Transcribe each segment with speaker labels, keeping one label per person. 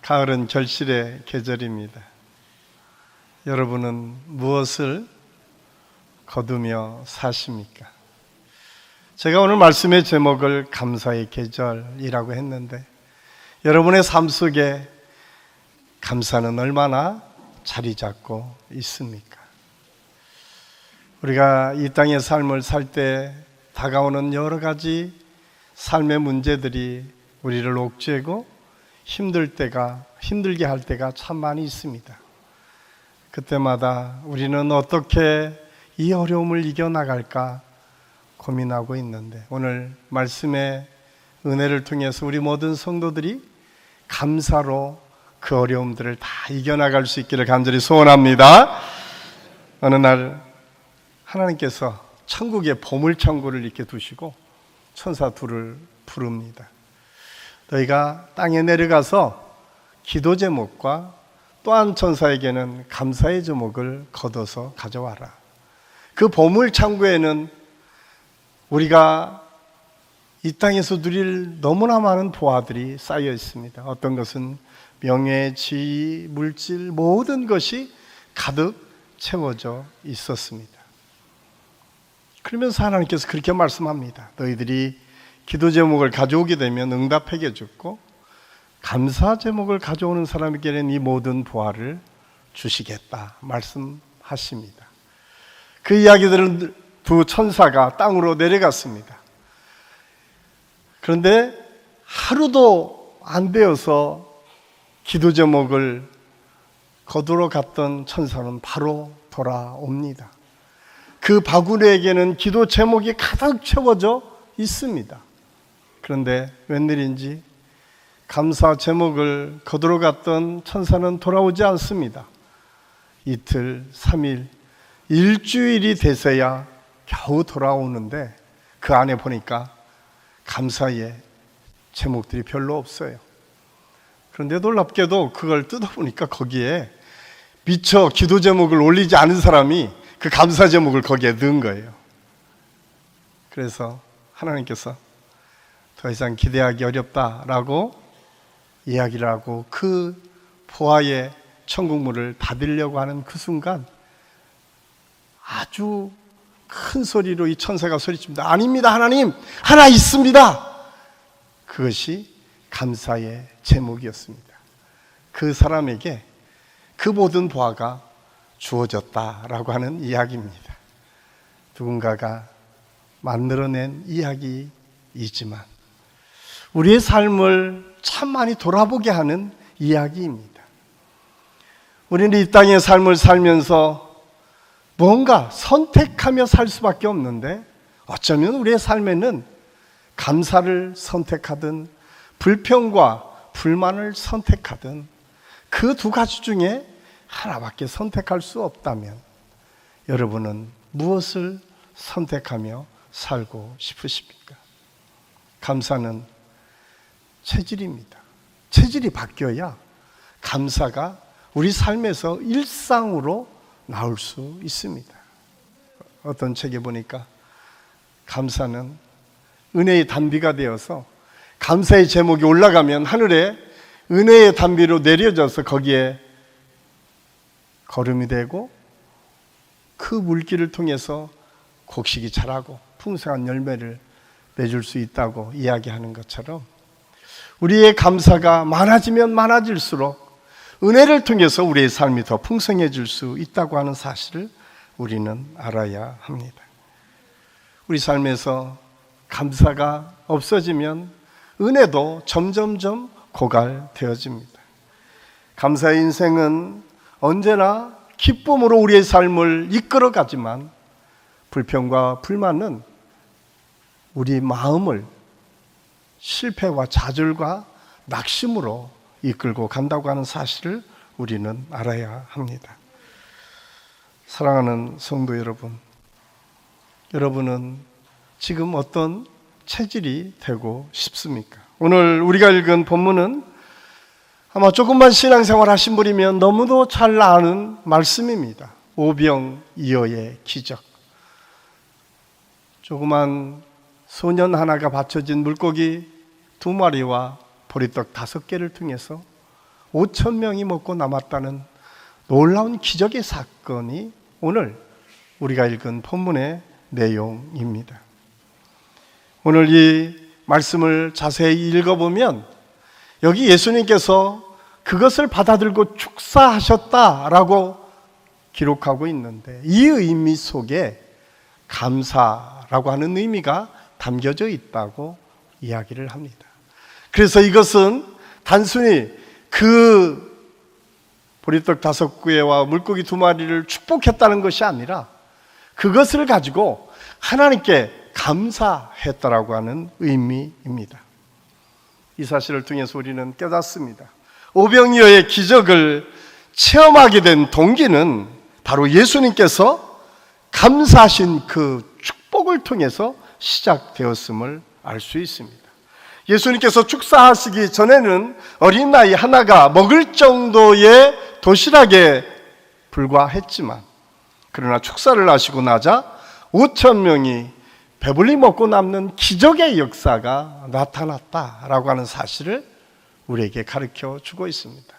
Speaker 1: 가을은 결실의 계절입니다. 여러분은 무엇을 거두며 사십니까? 제가 오늘 말씀의 제목을 감사의 계절이라고 했는데, 여러분의 삶 속에 감사는 얼마나 자리 잡고 있습니까? 우리가 이 땅의 삶을 살 때 다가오는 여러 가지 삶의 문제들이 우리를 옥죄고 힘들게 할 때가 참 많이 있습니다. 그때마다 우리는 어떻게 이 어려움을 이겨나갈까 고민하고 있는데, 오늘 말씀의 은혜를 통해서 우리 모든 성도들이 감사로 그 어려움들을 다 이겨나갈 수 있기를 간절히 소원합니다. 어느 날 하나님께서 천국의 보물창고를 이렇게 두시고 천사 둘을 부릅니다. 너희가 땅에 내려가서 기도 제목과 또 한 천사에게는 감사의 제목을 거둬서 가져와라. 그 보물창고에는 우리가 이 땅에서 누릴 너무나 많은 보화들이 쌓여 있습니다. 어떤 것은 명예, 지위, 물질, 모든 것이 가득 채워져 있었습니다. 그러면서 하나님께서 그렇게 말씀합니다. 너희들이 기도 제목을 가져오게 되면 응답하게 주고, 감사 제목을 가져오는 사람에게는 이 모든 보화를 주시겠다 말씀하십니다. 그 이야기들은 두 천사가 땅으로 내려갔습니다. 그런데 하루도 안 되어서 기도 제목을 거두러 갔던 천사는 바로 돌아옵니다. 그 바구니에게는 기도 제목이 가득 채워져 있습니다. 그런데 웬일인지 감사 제목을 거두러 갔던 천사는 돌아오지 않습니다. 이틀, 3일, 일주일이 돼서야 겨우 돌아오는데, 그 안에 보니까 감사의 제목들이 별로 없어요. 그런데 놀랍게도 그걸 뜯어보니까 거기에 미처 기도 제목을 올리지 않은 사람이 그 감사 제목을 거기에 넣은 거예요. 그래서 하나님께서 더 이상 기대하기 어렵다라고 이야기를 하고 그 보화의 천국문을 닫으려고 하는 그 순간 아주 큰 소리로 이 천사가 소리칩니다. 아닙니다, 하나님, 하나 있습니다. 그것이 감사의 제목이었습니다. 그 사람에게 그 모든 보화가 주어졌다라고 하는 이야기입니다. 누군가가 만들어낸 이야기이지만 우리의 삶을 참 많이 돌아보게 하는 이야기입니다. 우리는 이 땅의 삶을 살면서 뭔가 선택하며 살 수밖에 없는데, 어쩌면 우리의 삶에는 감사를 선택하든 불평과 불만을 선택하든 그 두 가지 중에 하나밖에 선택할 수 없다면 여러분은 무엇을 선택하며 살고 싶으십니까? 감사는 체질입니다. 체질이 바뀌어야 감사가 우리 삶에서 일상으로 나올 수 있습니다. 어떤 책에 보니까 감사는 은혜의 단비가 되어서 감사의 제목이 올라가면 하늘에 은혜의 단비로 내려져서 거기에 걸음이 되고 그 물길을 통해서 곡식이 자라고 풍성한 열매를 맺을 수 있다고 이야기하는 것처럼, 우리의 감사가 많아지면 많아질수록 은혜를 통해서 우리의 삶이 더 풍성해질 수 있다고 하는 사실을 우리는 알아야 합니다. 우리 삶에서 감사가 없어지면 은혜도 점점점 고갈되어집니다. 감사의 인생은 언제나 기쁨으로 우리의 삶을 이끌어가지만 불평과 불만은 우리 마음을 실패와 좌절과 낙심으로 이끌고 간다고 하는 사실을 우리는 알아야 합니다. 사랑하는 성도 여러분, 여러분은 지금 어떤 체질이 되고 싶습니까? 오늘 우리가 읽은 본문은 아마 조금만 신앙생활 하신 분이면 너무도 잘 아는 말씀입니다. 오병이어의 기적. 조그만 소년 하나가 받쳐진 물고기 2마리와 보리떡 5개를 통해서 5천 명이 먹고 남았다는 놀라운 기적의 사건이 오늘 우리가 읽은 본문의 내용입니다. 오늘 이 말씀을 자세히 읽어보면 여기 예수님께서 그것을 받아들고 축사하셨다라고 기록하고 있는데, 이 의미 속에 감사라고 하는 의미가 담겨져 있다고 이야기를 합니다. 그래서 이것은 단순히 그 보리떡 5개와 물고기 2마리를 축복했다는 것이 아니라 그것을 가지고 하나님께 감사했다라고 하는 의미입니다. 이 사실을 통해서 우리는 깨닫습니다. 오병이어의 기적을 체험하게 된 동기는 바로 예수님께서 감사하신 그 축복을 통해서 시작되었음을 알 수 있습니다. 예수님께서 축사하시기 전에는 어린아이 하나가 먹을 정도의 도시락에 불과했지만, 그러나 축사를 하시고 나자 5천 명이 배불리 먹고 남는 기적의 역사가 나타났다라고 하는 사실을 우리에게 가르쳐 주고 있습니다.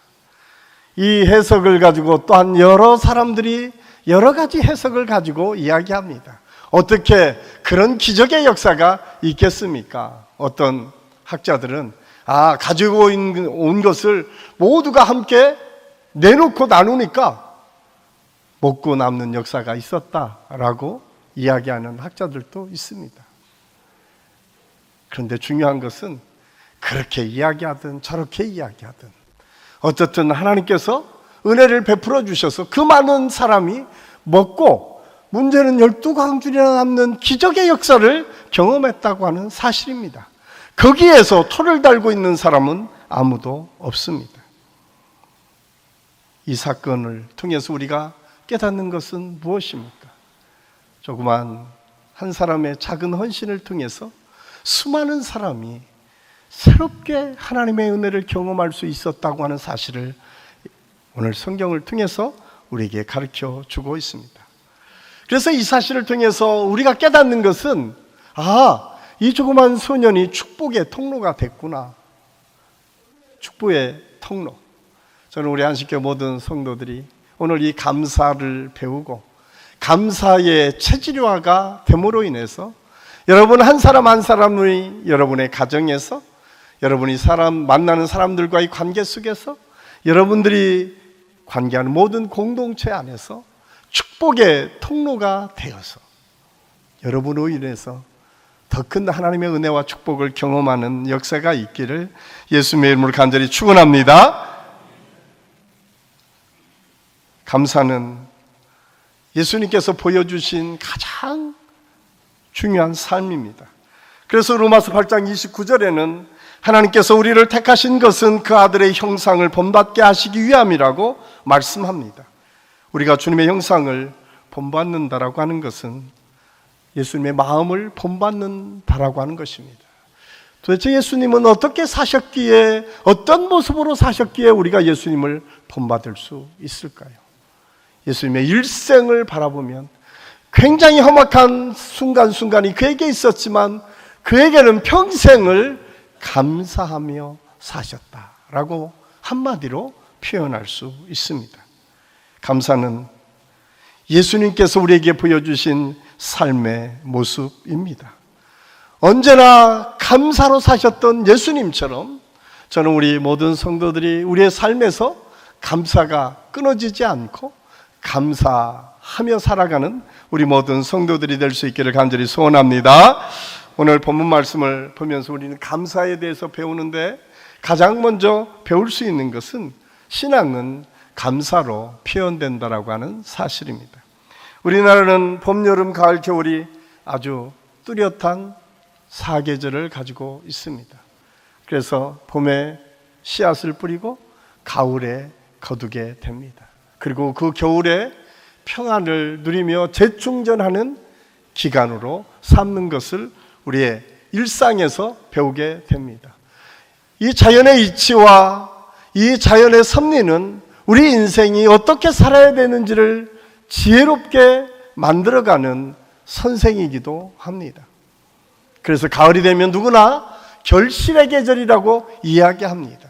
Speaker 1: 이 해석을 가지고 또한 여러 사람들이 여러 가지 해석을 가지고 이야기합니다. 어떻게 그런 기적의 역사가 있겠습니까? 어떤 학자들은 가지고 온 것을 모두가 함께 내놓고 나누니까 먹고 남는 역사가 있었다라고 이야기하는 학자들도 있습니다. 그런데 중요한 것은 그렇게 이야기하든 저렇게 이야기하든 어쨌든 하나님께서 은혜를 베풀어 주셔서 그 많은 사람이 먹고 문제는 12광줄이나 남는 기적의 역사를 경험했다고 하는 사실입니다. 거기에서 토를 달고 있는 사람은 아무도 없습니다. 이 사건을 통해서 우리가 깨닫는 것은 무엇입니까? 조그만 한 사람의 작은 헌신을 통해서 수많은 사람이 새롭게 하나님의 은혜를 경험할 수 있었다고 하는 사실을 오늘 성경을 통해서 우리에게 가르쳐 주고 있습니다. 그래서 이 사실을 통해서 우리가 깨닫는 것은 이 조그만 소년이 축복의 통로가 됐구나. 축복의 통로. 저는 우리 안식교 모든 성도들이 오늘 이 감사를 배우고 감사의 체질화가 됨으로 인해서 여러분 한 사람 한 사람의 여러분의 가정에서, 여러분이 만나는 사람들과의 관계 속에서, 여러분들이 관계하는 모든 공동체 안에서 축복의 통로가 되어서 여러분으로 인해서 더 큰 하나님의 은혜와 축복을 경험하는 역사가 있기를 예수님의 이름으로 간절히 축원합니다. 감사는 예수님께서 보여주신 가장 중요한 삶입니다. 그래서 로마서 8장 29절에는 하나님께서 우리를 택하신 것은 그 아들의 형상을 본받게 하시기 위함이라고 말씀합니다. 우리가 주님의 형상을 본받는다라고 하는 것은 예수님의 마음을 본받는다라고 하는 것입니다. 도대체 예수님은 어떻게 사셨기에, 어떤 모습으로 사셨기에 우리가 예수님을 본받을 수 있을까요? 예수님의 일생을 바라보면 굉장히 험악한 순간순간이 그에게 있었지만 그에게는 평생을 감사하며 사셨다라고 한마디로 표현할 수 있습니다. 감사는 예수님께서 우리에게 보여주신 삶의 모습입니다. 언제나 감사로 사셨던 예수님처럼 저는 우리 모든 성도들이 우리의 삶에서 감사가 끊어지지 않고 감사하며 살아가는 우리 모든 성도들이 될 수 있기를 간절히 소원합니다. 오늘 본문 말씀을 보면서 우리는 감사에 대해서 배우는데 가장 먼저 배울 수 있는 것은 신앙은 감사로 표현된다라고 하는 사실입니다. 우리나라는 봄, 여름, 가을, 겨울이 아주 뚜렷한 사계절을 가지고 있습니다. 그래서 봄에 씨앗을 뿌리고 가을에 거두게 됩니다. 그리고 그 겨울에 평안을 누리며 재충전하는 기간으로 삼는 것을 우리의 일상에서 배우게 됩니다. 이 자연의 이치와 이 자연의 섭리는 우리 인생이 어떻게 살아야 되는지를 지혜롭게 만들어가는 선생이기도 합니다. 그래서 가을이 되면 누구나 결실의 계절이라고 이야기합니다.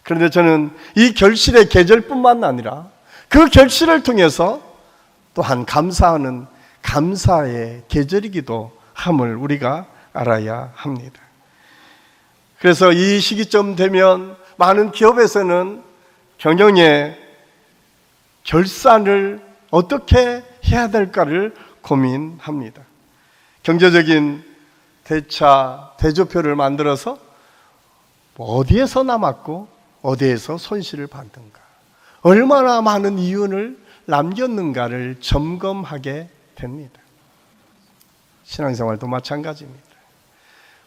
Speaker 1: 그런데 저는 이 결실의 계절뿐만 아니라 그 결실을 통해서 또한 감사하는 감사의 계절이기도 함을 우리가 알아야 합니다. 그래서 이 시기쯤 되면 많은 기업에서는 경영의 결산을 어떻게 해야 될까를 고민합니다. 경제적인 대차, 대조표를 만들어서 어디에서 남았고 어디에서 손실을 받는가, 얼마나 많은 이윤을 남겼는가를 점검하게 됩니다. 신앙생활도 마찬가지입니다.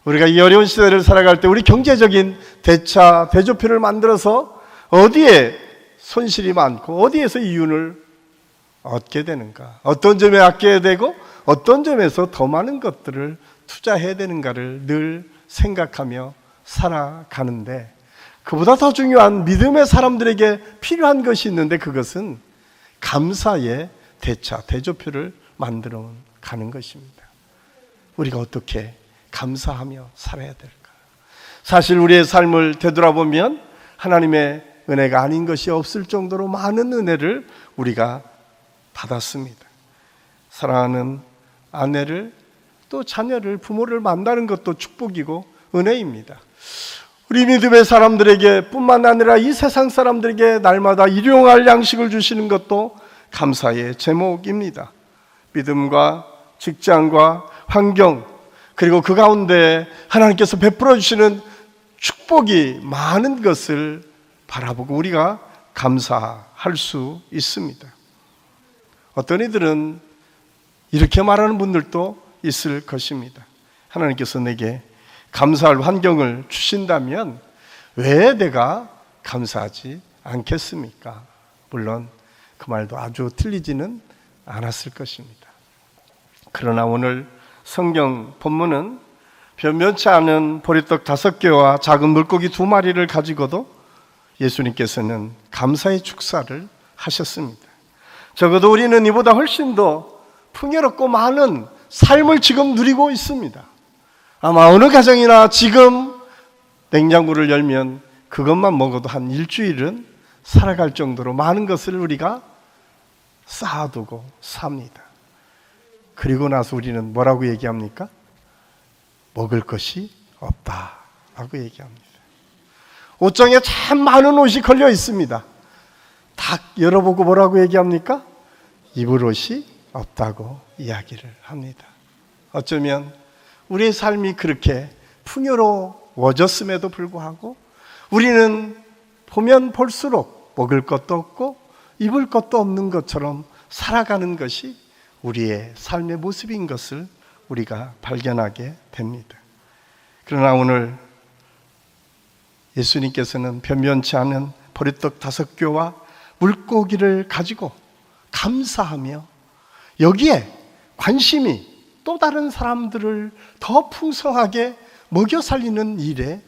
Speaker 1: 우리가 이 어려운 시대를 살아갈 때 우리 경제적인 대차, 대조표를 만들어서 어디에 손실이 많고 어디에서 이윤을 얻게 되는가, 어떤 점에 아껴야 되고 어떤 점에서 더 많은 것들을 투자해야 되는가를 늘 생각하며 살아가는데, 그보다 더 중요한 믿음의 사람들에게 필요한 것이 있는데 그것은 감사의 대차, 대조표를 만들어 가는 것입니다. 우리가 어떻게 감사하며 살아야 될까? 사실 우리의 삶을 되돌아보면 하나님의 은혜가 아닌 것이 없을 정도로 많은 은혜를 우리가 받았습니다. 사랑하는 아내를, 또 자녀를, 부모를 만나는 것도 축복이고 은혜입니다. 우리 믿음의 사람들에게 뿐만 아니라 이 세상 사람들에게 날마다 일용할 양식을 주시는 것도 감사의 제목입니다. 믿음과 직장과 환경, 그리고 그 가운데 하나님께서 베풀어 주시는 축복이 많은 것을 바라보고 우리가 감사할 수 있습니다. 어떤 이들은 이렇게 말하는 분들도 있을 것입니다. 하나님께서 내게 감사할 환경을 주신다면 왜 내가 감사하지 않겠습니까? 물론 그 말도 아주 틀리지는 않았을 것입니다. 그러나 오늘 성경 본문은 변변치 않은 보리떡 5개와 작은 물고기 2마리를 가지고도 예수님께서는 감사의 축사를 하셨습니다. 적어도 우리는 이보다 훨씬 더 풍요롭고 많은 삶을 지금 누리고 있습니다. 아마 어느 가정이나 지금 냉장고를 열면 그것만 먹어도 한 일주일은 살아갈 정도로 많은 것을 우리가 쌓아두고 삽니다. 그리고 나서 우리는 뭐라고 얘기합니까? 먹을 것이 없다라고 얘기합니다. 옷장에 참 많은 옷이 걸려 있습니다. 딱 열어보고 뭐라고 얘기합니까? 입을 옷이 없다고 이야기를 합니다. 어쩌면 우리의 삶이 그렇게 풍요로워졌음에도 불구하고 우리는 보면 볼수록 먹을 것도 없고 입을 것도 없는 것처럼 살아가는 것이 우리의 삶의 모습인 것을 우리가 발견하게 됩니다. 그러나 오늘 예수님께서는 변변치 않은 보리떡 5개와 물고기를 가지고 감사하며 여기에 관심이 또 다른 사람들을 더 풍성하게 먹여 살리는 일에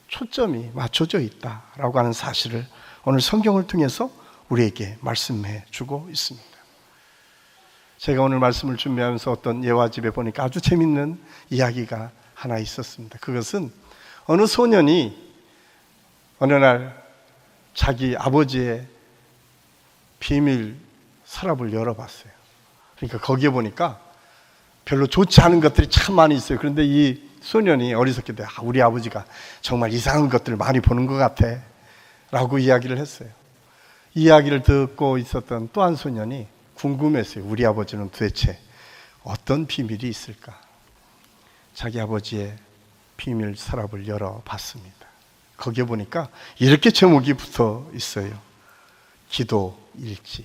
Speaker 1: 초점이 맞춰져 있다라고 하는 사실을 오늘 성경을 통해서 우리에게 말씀해 주고 있습니다. 제가 오늘 말씀을 준비하면서 어떤 예화 집에 보니까 아주 재밌는 이야기가 하나 있었습니다. 그것은 어느 소년이 어느 날 자기 아버지의 비밀 서랍을 열어봤어요. 그러니까 거기에 보니까 별로 좋지 않은 것들이 참 많이 있어요. 그런데 이 소년이 어리석게 우리 아버지가 정말 이상한 것들을 많이 보는 것 같아 라고 이야기를 했어요. 이 이야기를 듣고 있었던 또 한 소년이 궁금했어요. 우리 아버지는 도대체 어떤 비밀이 있을까? 자기 아버지의 비밀 서랍을 열어봤습니다. 거기에 보니까 이렇게 제목이 붙어 있어요. 기도 일지.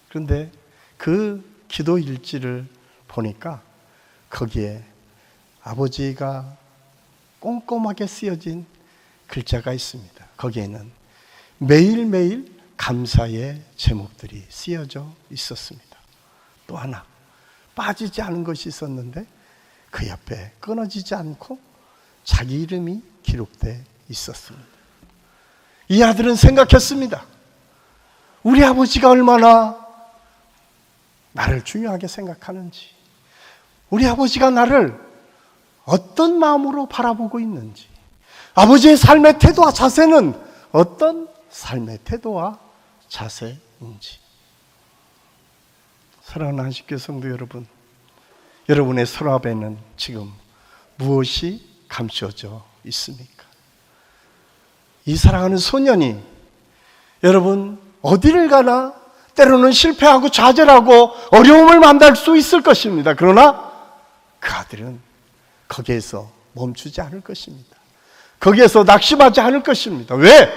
Speaker 1: 그런데 그 기도 일지를 보니까 거기에 아버지가 꼼꼼하게 쓰여진 글자가 있습니다. 거기에는 매일매일 감사의 제목들이 쓰여져 있었습니다. 또 하나 빠지지 않은 것이 있었는데 그 옆에 끊어지지 않고 자기 이름이 기록되어 있었습니다. 이 아들은 생각했습니다. 우리 아버지가 얼마나 나를 중요하게 생각하는지, 우리 아버지가 나를 어떤 마음으로 바라보고 있는지, 아버지의 삶의 태도와 자세는 어떤 삶의 태도와 자세인지. 사랑하는 한식교 성도 여러분, 여러분의 서랍에는 지금 무엇이 감춰져 있습니까? 이 사랑하는 소년이 여러분 어디를 가나 때로는 실패하고 좌절하고 어려움을 만날 수 있을 것입니다. 그러나 그 아들은 거기에서 멈추지 않을 것입니다. 거기에서 낙심하지 않을 것입니다. 왜?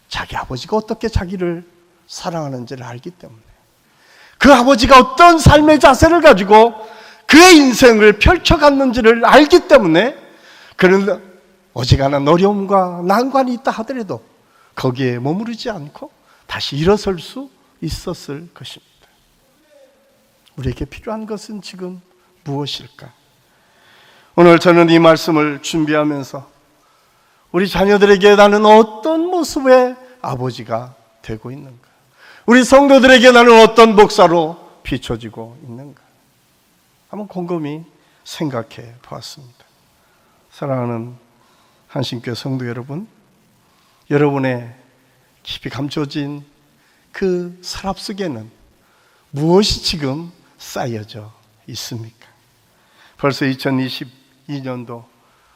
Speaker 1: 자기 아버지가 어떻게 자기를 사랑하는지를 알기 때문에, 그 아버지가 어떤 삶의 자세를 가지고 그의 인생을 펼쳐갔는지를 알기 때문에, 그는 어지간한 어려움과 난관이 있다 하더라도 거기에 머무르지 않고 다시 일어설 수 있었을 것입니다. 우리에게 필요한 것은 지금 무엇일까? 오늘 저는 이 말씀을 준비하면서 우리 자녀들에게 나는 어떤 모습의 아버지가 되고 있는가? 우리 성도들에게 나는 어떤 목사로 비춰지고 있는가? 한번 곰곰이 생각해 보았습니다. 사랑하는 한신교회 성도 여러분, 여러분의 깊이 감춰진 그 서랍 속에는 무엇이 지금 쌓여져 있습니까? 벌써 2022년도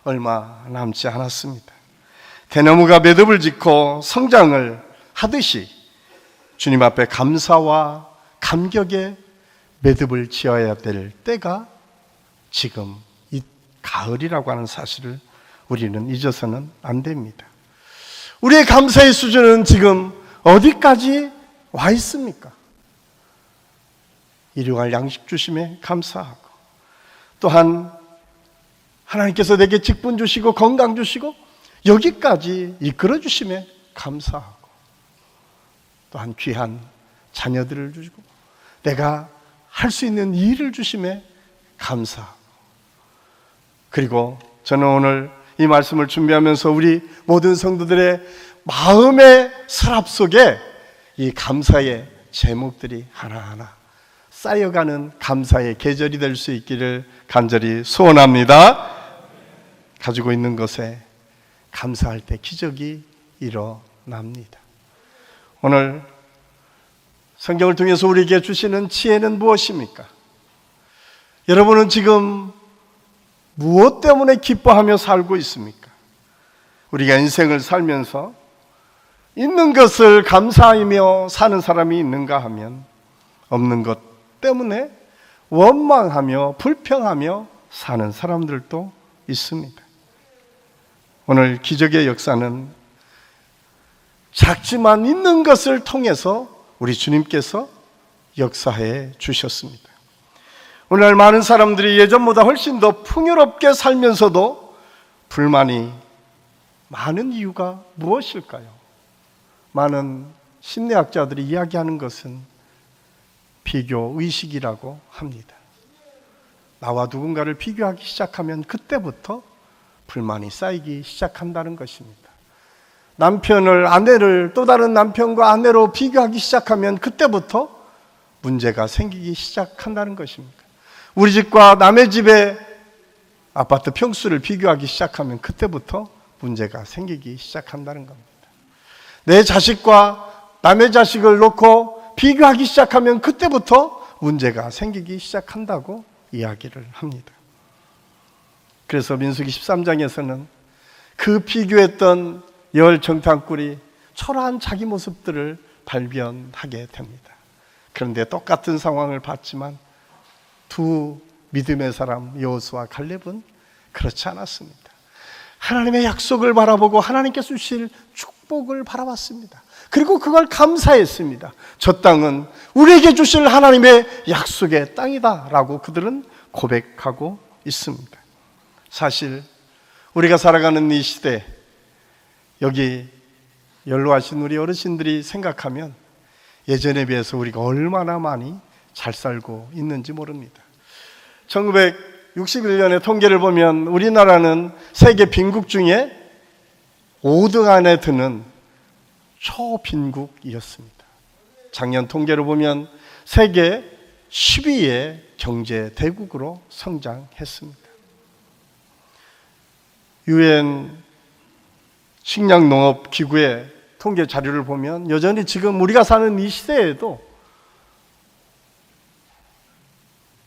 Speaker 1: 얼마 남지 않았습니다. 대나무가 매듭을 짓고 성장을 하듯이 주님 앞에 감사와 감격의 매듭을 지어야 될 때가 지금 이 가을이라고 하는 사실을 우리는 잊어서는 안 됩니다. 우리의 감사의 수준은 지금 어디까지 와 있습니까? 일용할 양식 주심에 감사하고, 또한 하나님께서 내게 직분 주시고 건강 주시고 여기까지 이끌어 주심에 감사하고, 또한 귀한 자녀들을 주시고 내가 할 수 있는 일을 주심에 감사하고, 그리고 저는 오늘 이 말씀을 준비하면서 우리 모든 성도들의 마음의 서랍 속에 이 감사의 제목들이 하나하나 쌓여가는 감사의 계절이 될 수 있기를 간절히 소원합니다. 가지고 있는 것에 감사할 때 기적이 일어납니다. 오늘 성경을 통해서 우리에게 주시는 지혜는 무엇입니까? 여러분은 지금 무엇 때문에 기뻐하며 살고 있습니까? 우리가 인생을 살면서 있는 것을 감사하며 사는 사람이 있는가 하면 없는 것 때문에 원망하며 불평하며 사는 사람들도 있습니다. 오늘 기적의 역사는 작지만 있는 것을 통해서 우리 주님께서 역사해 주셨습니다. 오늘날 많은 사람들이 예전보다 훨씬 더 풍요롭게 살면서도 불만이 많은 이유가 무엇일까요? 많은 심리학자들이 이야기하는 것은 비교 의식이라고 합니다. 나와 누군가를 비교하기 시작하면 그때부터 불만이 쌓이기 시작한다는 것입니다. 남편을, 아내를 또 다른 남편과 아내로 비교하기 시작하면 그때부터 문제가 생기기 시작한다는 것입니다. 우리 집과 남의 집의 아파트 평수를 비교하기 시작하면 그때부터 문제가 생기기 시작한다는 겁니다. 내 자식과 남의 자식을 놓고 비교하기 시작하면 그때부터 문제가 생기기 시작한다고 이야기를 합니다. 그래서 민수기 13장에서는 그 비교했던 열 정탐꾼이 초라한 자기 모습들을 발견하게 됩니다. 그런데 똑같은 상황을 봤지만 두 믿음의 사람 여호수아 갈렙은 그렇지 않았습니다. 하나님의 약속을 바라보고 하나님께서 주실 축복을 바라봤습니다. 그리고 그걸 감사했습니다. 저 땅은 우리에게 주실 하나님의 약속의 땅이다 라고 그들은 고백하고 있습니다. 사실 우리가 살아가는 이 시대, 여기 연로하신 우리 어르신들이 생각하면 예전에 비해서 우리가 얼마나 많이 잘 살고 있는지 모릅니다. 1961년의 통계를 보면 우리나라는 세계 빈국 중에 5등 안에 드는 초빈국이었습니다. 작년 통계를 보면 세계 10위의 경제 대국으로 성장했습니다. 유엔 식량농업기구의 통계 자료를 보면 여전히 지금 우리가 사는 이 시대에도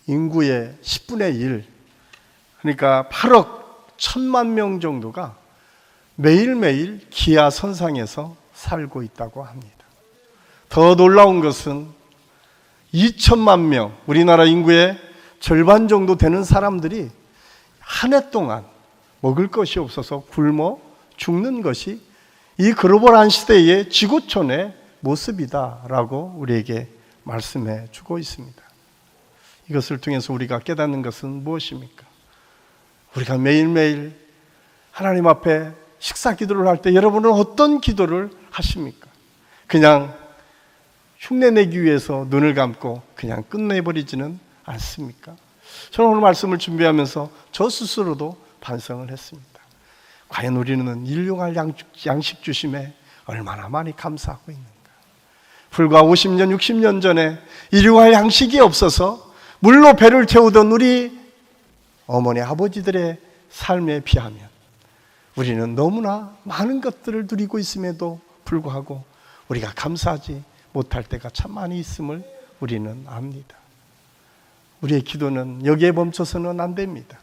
Speaker 1: 인구의 10분의 1, 그러니까 8억 1천만 명 정도가 매일매일 기아 선상에서 살고 있다고 합니다. 더 놀라운 것은 2천만 명, 우리나라 인구의 절반 정도 되는 사람들이 한 해 동안 먹을 것이 없어서 굶어 죽는 것이 이 글로벌한 시대의 지구촌의 모습이다라고 우리에게 말씀해 주고 있습니다. 이것을 통해서 우리가 깨닫는 것은 무엇입니까? 우리가 매일매일 하나님 앞에 식사 기도를 할 때 여러분은 어떤 기도를 하십니까? 그냥 흉내내기 위해서 눈을 감고 그냥 끝내버리지는 않습니까? 저는 오늘 말씀을 준비하면서 저 스스로도 반성을 했습니다. 과연 우리는 일용할 양식 주심에 얼마나 많이 감사하고 있는가? 불과 50년, 60년 전에 일용할 양식이 없어서 물로 배를 태우던 우리 어머니, 아버지들의 삶에 비하면 우리는 너무나 많은 것들을 누리고 있음에도 불구하고 우리가 감사하지 못할 때가 참 많이 있음을 우리는 압니다. 우리의 기도는 여기에 멈춰서는 안 됩니다.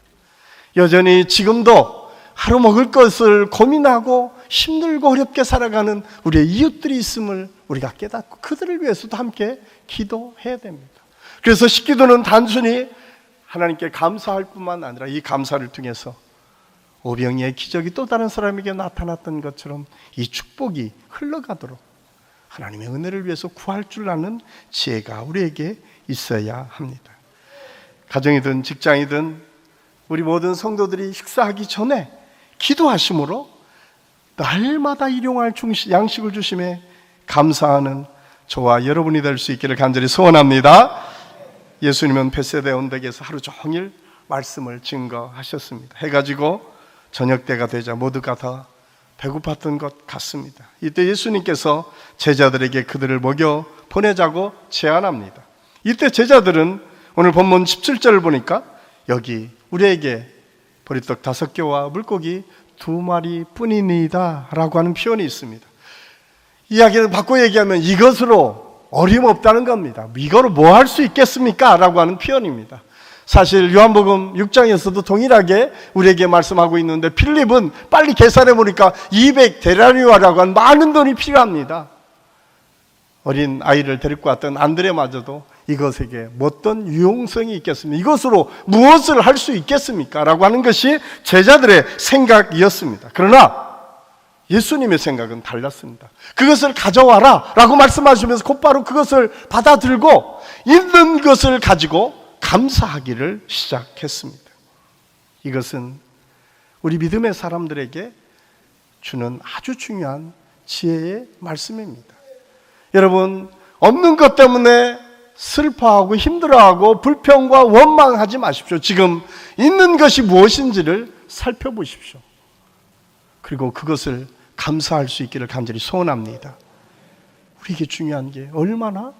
Speaker 1: 여전히 지금도 하루 먹을 것을 고민하고 힘들고 어렵게 살아가는 우리의 이웃들이 있음을 우리가 깨닫고 그들을 위해서도 함께 기도해야 됩니다. 그래서 식기도는 단순히 하나님께 감사할 뿐만 아니라 이 감사를 통해서 오병이의 기적이 또 다른 사람에게 나타났던 것처럼 이 축복이 흘러가도록 하나님의 은혜를 위해서 구할 줄 아는 지혜가 우리에게 있어야 합니다. 가정이든 직장이든 우리 모든 성도들이 식사하기 전에 기도하심으로 날마다 일용할 양식을 주심에 감사하는 저와 여러분이 될 수 있기를 간절히 소원합니다. 예수님은 벳세다 언덕에서 하루 종일 말씀을 증거하셨습니다. 해가 지고 저녁 때가 되자 모두가 다 배고팠던 것 같습니다. 이때 예수님께서 제자들에게 그들을 먹여 보내자고 제안합니다. 이때 제자들은 오늘 본문 17절을 보니까 여기 우리에게 보리떡 5개와 물고기 2마리 뿐이니이다 라고 하는 표현이 있습니다. 이야기를 바꿔 얘기하면 이것으로 어림없다는 겁니다. 이거로 뭐 할 수 있겠습니까? 라고 하는 표현입니다. 사실 요한복음 6장에서도 동일하게 우리에게 말씀하고 있는데 필립은 빨리 계산해 보니까 200데나리오라고 하는 많은 돈이 필요합니다. 어린 아이를 데리고 왔던 안드레마저도 이것에게 어떤 유용성이 있겠습니까? 이것으로 무엇을 할 수 있겠습니까? 라고 하는 것이 제자들의 생각이었습니다. 그러나 예수님의 생각은 달랐습니다. 그것을 가져와라 라고 말씀하시면서 곧바로 그것을 받아들고 있는 것을 가지고 감사하기를 시작했습니다. 이것은 우리 믿음의 사람들에게 주는 아주 중요한 지혜의 말씀입니다. 여러분, 없는 것 때문에 슬퍼하고 힘들어하고 불평과 원망하지 마십시오. 지금 있는 것이 무엇인지를 살펴보십시오. 그리고 그것을 감사할 수 있기를 간절히 소원합니다. 우리에게 중요한 게 얼마나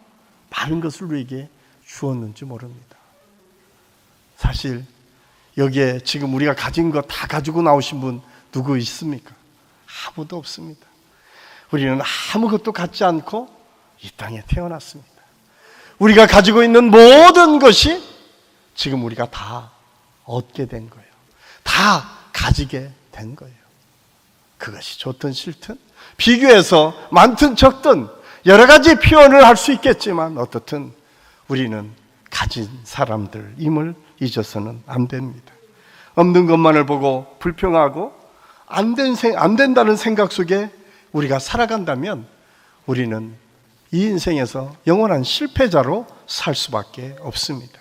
Speaker 1: 많은 것을 우리에게 주었는지 모릅니다. 사실 여기에 지금 우리가 가진 거 다 가지고 나오신 분 누구 있습니까? 아무도 없습니다. 우리는 아무것도 갖지 않고 이 땅에 태어났습니다. 우리가 가지고 있는 모든 것이 지금 우리가 다 얻게 된 거예요. 다 가지게 된 거예요. 그것이 좋든 싫든 비교해서 많든 적든 여러 가지 표현을 할 수 있겠지만 어떻든 우리는 가진 사람들임을 잊어서는 안 됩니다. 없는 것만을 보고 불평하고 안 된다는 생각 속에 우리가 살아간다면 우리는 이 인생에서 영원한 실패자로 살 수밖에 없습니다.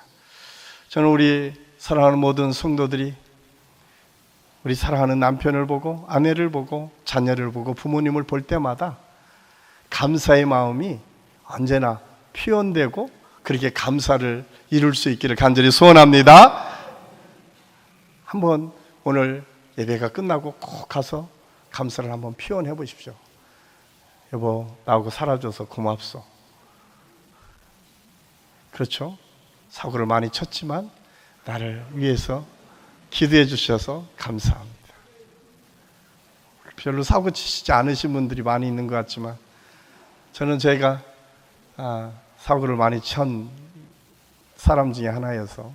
Speaker 1: 저는 우리 사랑하는 모든 성도들이 우리 사랑하는 남편을 보고 아내를 보고 자녀를 보고 부모님을 볼 때마다 감사의 마음이 언제나 표현되고 그렇게 감사를 이룰 수 있기를 간절히 소원합니다. 한번 오늘 예배가 끝나고 꼭 가서 감사를 한번 표현해 보십시오. 여보, 나하고 살아줘서 고맙소. 그렇죠? 사고를 많이 쳤지만 나를 위해서 기도해 주셔서 감사합니다. 별로 사고 치시지 않으신 분들이 많이 있는 것 같지만 저는 제가 사고를 많이 친 사람 중에 하나여서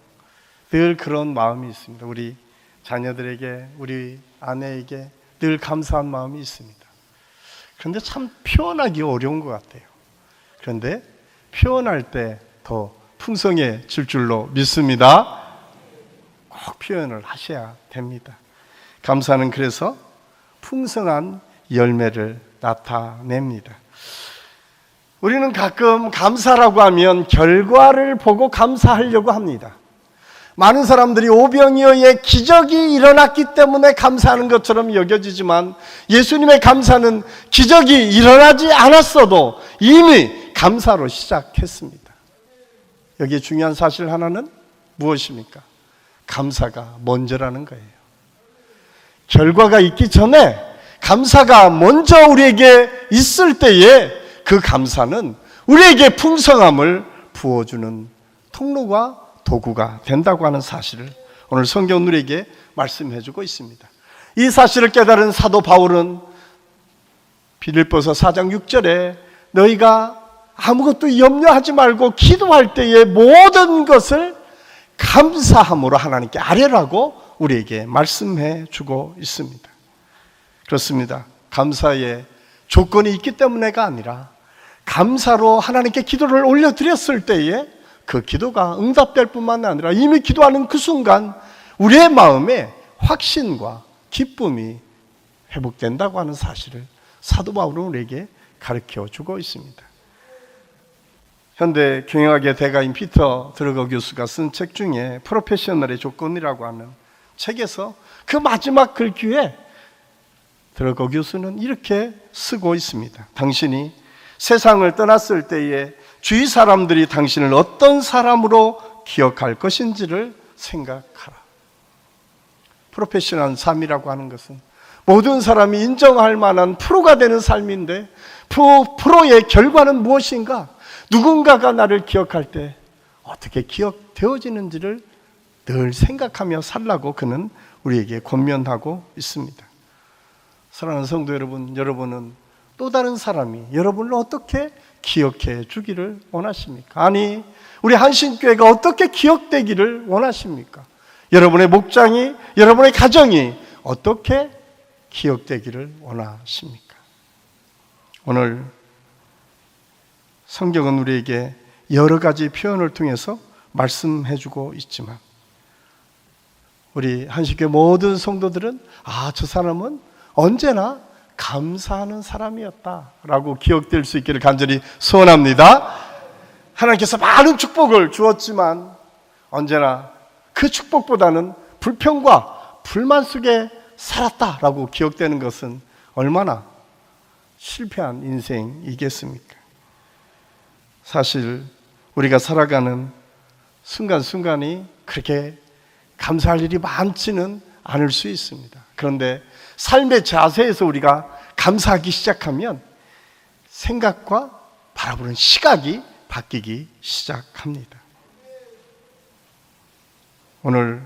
Speaker 1: 늘 그런 마음이 있습니다. 우리 자녀들에게, 우리 아내에게 늘 감사한 마음이 있습니다. 그런데 참 표현하기 어려운 것 같아요. 그런데 표현할 때 더 풍성해질 줄로 믿습니다. 꼭 표현을 하셔야 됩니다. 감사는 그래서 풍성한 열매를 나타냅니다. 우리는 가끔 감사라고 하면 결과를 보고 감사하려고 합니다. 많은 사람들이 오병이어의 기적이 일어났기 때문에 감사하는 것처럼 여겨지지만 예수님의 감사는 기적이 일어나지 않았어도 이미 감사로 시작했습니다. 여기에 중요한 사실 하나는 무엇입니까? 감사가 먼저라는 거예요. 결과가 있기 전에 감사가 먼저 우리에게 있을 때에 그 감사는 우리에게 풍성함을 부어주는 통로가 도구가 된다고 하는 사실을 오늘 성경은 우리에게 말씀해주고 있습니다. 이 사실을 깨달은 사도 바울은 빌립보서 4장 6절에 너희가 아무것도 염려하지 말고 기도할 때에 모든 것을 감사함으로 하나님께 아뢰라고 우리에게 말씀해 주고 있습니다. 그렇습니다. 감사의 조건이 있기 때문에가 아니라 감사로 하나님께 기도를 올려드렸을 때에 그 기도가 응답될 뿐만 아니라 이미 기도하는 그 순간 우리의 마음에 확신과 기쁨이 회복된다고 하는 사실을 사도 바울은 우리에게 가르쳐 주고 있습니다. 현대 경영학의 대가인 피터 드러거 교수가 쓴 책 중에 프로페셔널의 조건이라고 하는 책에서 그 마지막 글귀에 드러거 교수는 이렇게 쓰고 있습니다. 당신이 세상을 떠났을 때에 주위 사람들이 당신을 어떤 사람으로 기억할 것인지를 생각하라. 프로페셔널 삶이라고 하는 것은 모든 사람이 인정할 만한 프로가 되는 삶인데 프로의 결과는 무엇인가? 누군가가 나를 기억할 때 어떻게 기억되어지는지를 늘 생각하며 살라고 그는 우리에게 권면하고 있습니다. 사랑하는 성도 여러분, 여러분은 또 다른 사람이 여러분을 어떻게 기억해 주기를 원하십니까? 아니, 우리 한신교회가 어떻게 기억되기를 원하십니까? 여러분의 목장이, 여러분의 가정이 어떻게 기억되기를 원하십니까? 오늘 성경은 우리에게 여러 가지 표현을 통해서 말씀해 주고 있지만 우리 한식교회 모든 성도들은 저 사람은 언제나 감사하는 사람이었다라고 기억될 수 있기를 간절히 소원합니다. 하나님께서 많은 축복을 주었지만 언제나 그 축복보다는 불평과 불만 속에 살았다라고 기억되는 것은 얼마나 실패한 인생이겠습니까? 사실 우리가 살아가는 순간순간이 그렇게 감사할 일이 많지는 않을 수 있습니다. 그런데 삶의 자세에서 우리가 감사하기 시작하면 생각과 바라보는 시각이 바뀌기 시작합니다. 오늘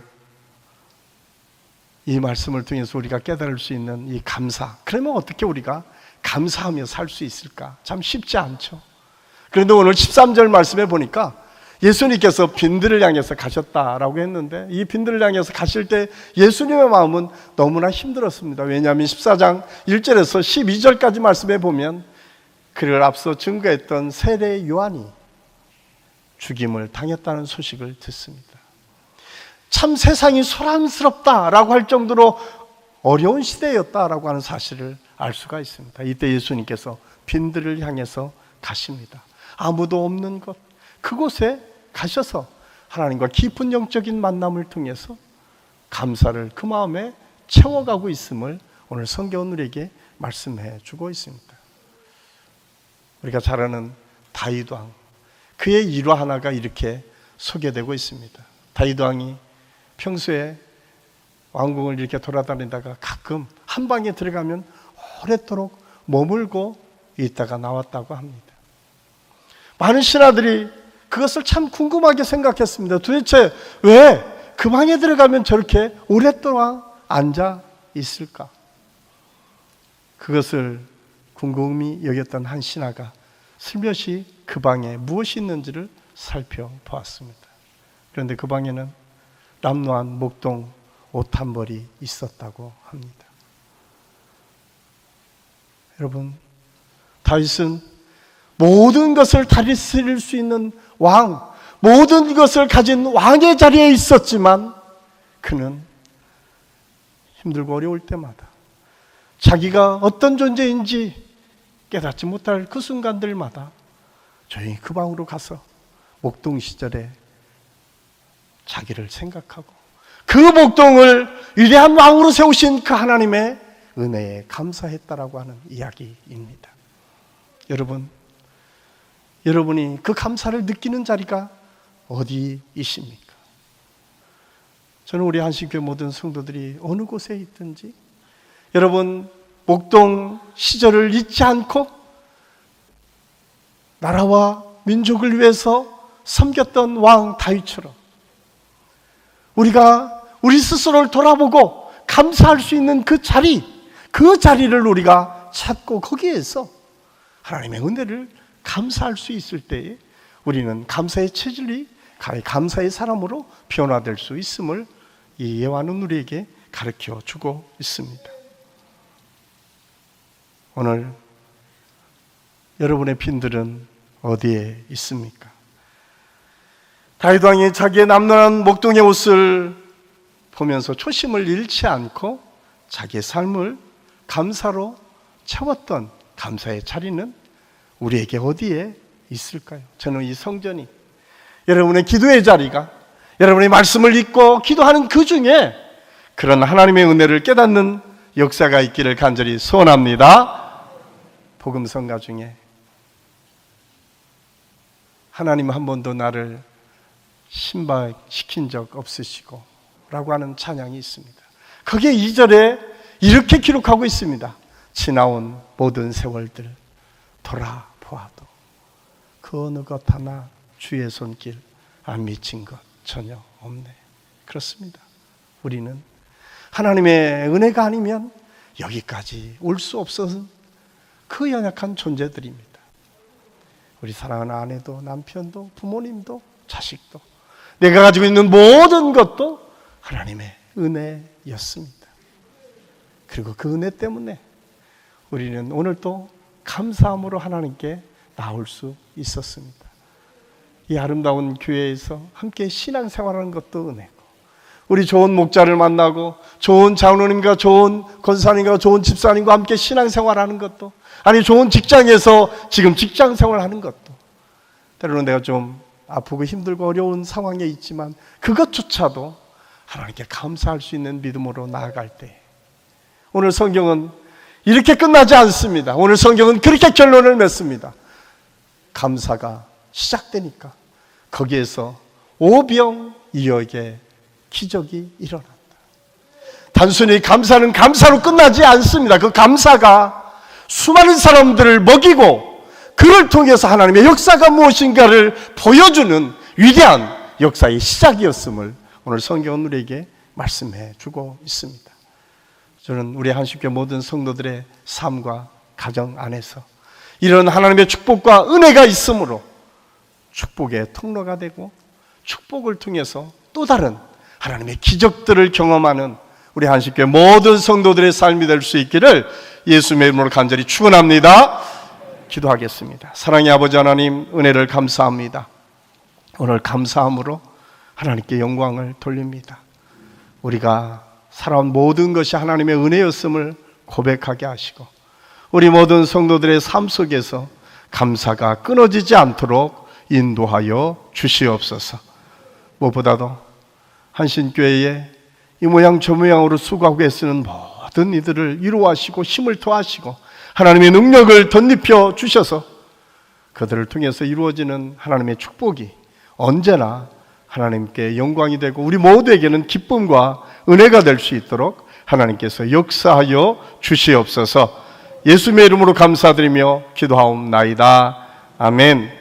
Speaker 1: 이 말씀을 통해서 우리가 깨달을 수 있는 이 감사, 그러면 어떻게 우리가 감사하며 살 수 있을까? 참 쉽지 않죠. 그런데 오늘 13절 말씀에 보니까 예수님께서 빈들을 향해서 가셨다라고 했는데 이 빈들을 향해서 가실 때 예수님의 마음은 너무나 힘들었습니다. 왜냐하면 14장 1절에서 12절까지 말씀해 보면 그를 앞서 증거했던 세례 요한이 죽임을 당했다는 소식을 듣습니다. 참 세상이 소란스럽다라고 할 정도로 어려운 시대였다라고 하는 사실을 알 수가 있습니다. 이때 예수님께서 빈들을 향해서 가십니다. 아무도 없는 곳, 그곳에 가셔서 하나님과 깊은 영적인 만남을 통해서 감사를 그 마음에 채워가고 있음을 오늘 성경은 우리에게 말씀해 주고 있습니다. 우리가 잘 아는 다윗 왕, 그의 일화 하나가 이렇게 소개되고 있습니다. 다윗 왕이 평소에 왕궁을 이렇게 돌아다니다가 가끔 한 방에 들어가면 오랫도록 머물고 있다가 나왔다고 합니다. 많은 신하들이 그것을 참 궁금하게 생각했습니다. 도대체 왜 그 방에 들어가면 저렇게 오랫동안 앉아 있을까? 그것을 궁금히 여겼던 한 신하가 슬며시 그 방에 무엇이 있는지를 살펴보았습니다. 그런데 그 방에는 남루한 목동 옷 한 벌이 있었다고 합니다. 여러분, 다윗은 모든 것을 다스릴 수 있는 왕, 모든 것을 가진 왕의 자리에 있었지만 그는 힘들고 어려울 때마다 자기가 어떤 존재인지 깨닫지 못할 그 순간들마다 조용히 그 방으로 가서 목동 시절에 자기를 생각하고 그 목동을 위대한 왕으로 세우신 그 하나님의 은혜에 감사했다라고 하는 이야기입니다. 여러분이 그 감사를 느끼는 자리가 어디 있습니까? 저는 우리 한신교회 모든 성도들이 어느 곳에 있든지 여러분 목동 시절을 잊지 않고 나라와 민족을 위해서 섬겼던 왕 다윗처럼 우리가 우리 스스로를 돌아보고 감사할 수 있는 그 자리를 우리가 찾고 거기에서 하나님의 은혜를 감사할 수 있을 때에 우리는 감사의 체질이 감사의 사람으로 변화될 수 있음을 이 예화는 우리에게 가르쳐 주고 있습니다. 오늘 여러분의 빈들은 어디에 있습니까? 다윗 왕이 자기의 남루한 목동의 옷을 보면서 초심을 잃지 않고 자기의 삶을 감사로 채웠던 감사의 자리는 우리에게 어디에 있을까요? 저는 이 성전이 여러분의 기도의 자리가 여러분의 말씀을 읽고 기도하는 그 중에 그런 하나님의 은혜를 깨닫는 역사가 있기를 간절히 소원합니다. 복음성가 중에 하나님 한 번도 나를 신박시킨 적 없으시고 라고 하는 찬양이 있습니다. 거기에 2절에 이렇게 기록하고 있습니다. 지나온 모든 세월들 돌아보아도 그 어느 것 하나 주의 손길 안 미친 것 전혀 없네. 그렇습니다. 우리는 하나님의 은혜가 아니면 여기까지 올 수 없어서 그 연약한 존재들입니다. 우리 사랑하는 아내도 남편도 부모님도 자식도 내가 가지고 있는 모든 것도 하나님의 은혜였습니다. 그리고 그 은혜 때문에 우리는 오늘 또 감사함으로 하나님께 나올 수 있었습니다. 이 아름다운 교회에서 함께 신앙생활하는 것도 은혜고 우리 좋은 목자를 만나고 좋은 장로님과 좋은 권사님과 좋은 집사님과 함께 신앙생활하는 것도 아니 좋은 직장에서 지금 직장생활하는 것도 때로는 내가 좀 아프고 힘들고 어려운 상황에 있지만 그것조차도 하나님께 감사할 수 있는 믿음으로 나아갈 때 오늘 성경은 이렇게 끝나지 않습니다. 오늘 성경은 그렇게 결론을 맺습니다. 감사가 시작되니까 거기에서 오병이어에게 기적이 일어난다. 단순히 감사는 감사로 끝나지 않습니다. 그 감사가 수많은 사람들을 먹이고 그를 통해서 하나님의 역사가 무엇인가를 보여주는 위대한 역사의 시작이었음을 오늘 성경은 우리에게 말씀해 주고 있습니다. 저는 우리 한식교회 모든 성도들의 삶과 가정 안에서 이런 하나님의 축복과 은혜가 있으므로 축복의 통로가 되고 축복을 통해서 또 다른 하나님의 기적들을 경험하는 우리 한식교회 모든 성도들의 삶이 될 수 있기를 예수님의 이름으로 간절히 축원합니다. 기도하겠습니다. 사랑의 아버지 하나님, 은혜를 감사합니다. 오늘 감사함으로 하나님께 영광을 돌립니다. 우리가 살아온 모든 것이 하나님의 은혜였음을 고백하게 하시고 우리 모든 성도들의 삶 속에서 감사가 끊어지지 않도록 인도하여 주시옵소서. 무엇보다도 한신교회에 이 모양 저 모양으로 수고하고 애쓰는 모든 이들을 위로하시고 힘을 더하시고 하나님의 능력을 덧입혀 주셔서 그들을 통해서 이루어지는 하나님의 축복이 언제나 하나님께 영광이 되고 우리 모두에게는 기쁨과 은혜가 될 수 있도록 하나님께서 역사하여 주시옵소서. 예수님의 이름으로 감사드리며 기도하옵나이다. 아멘.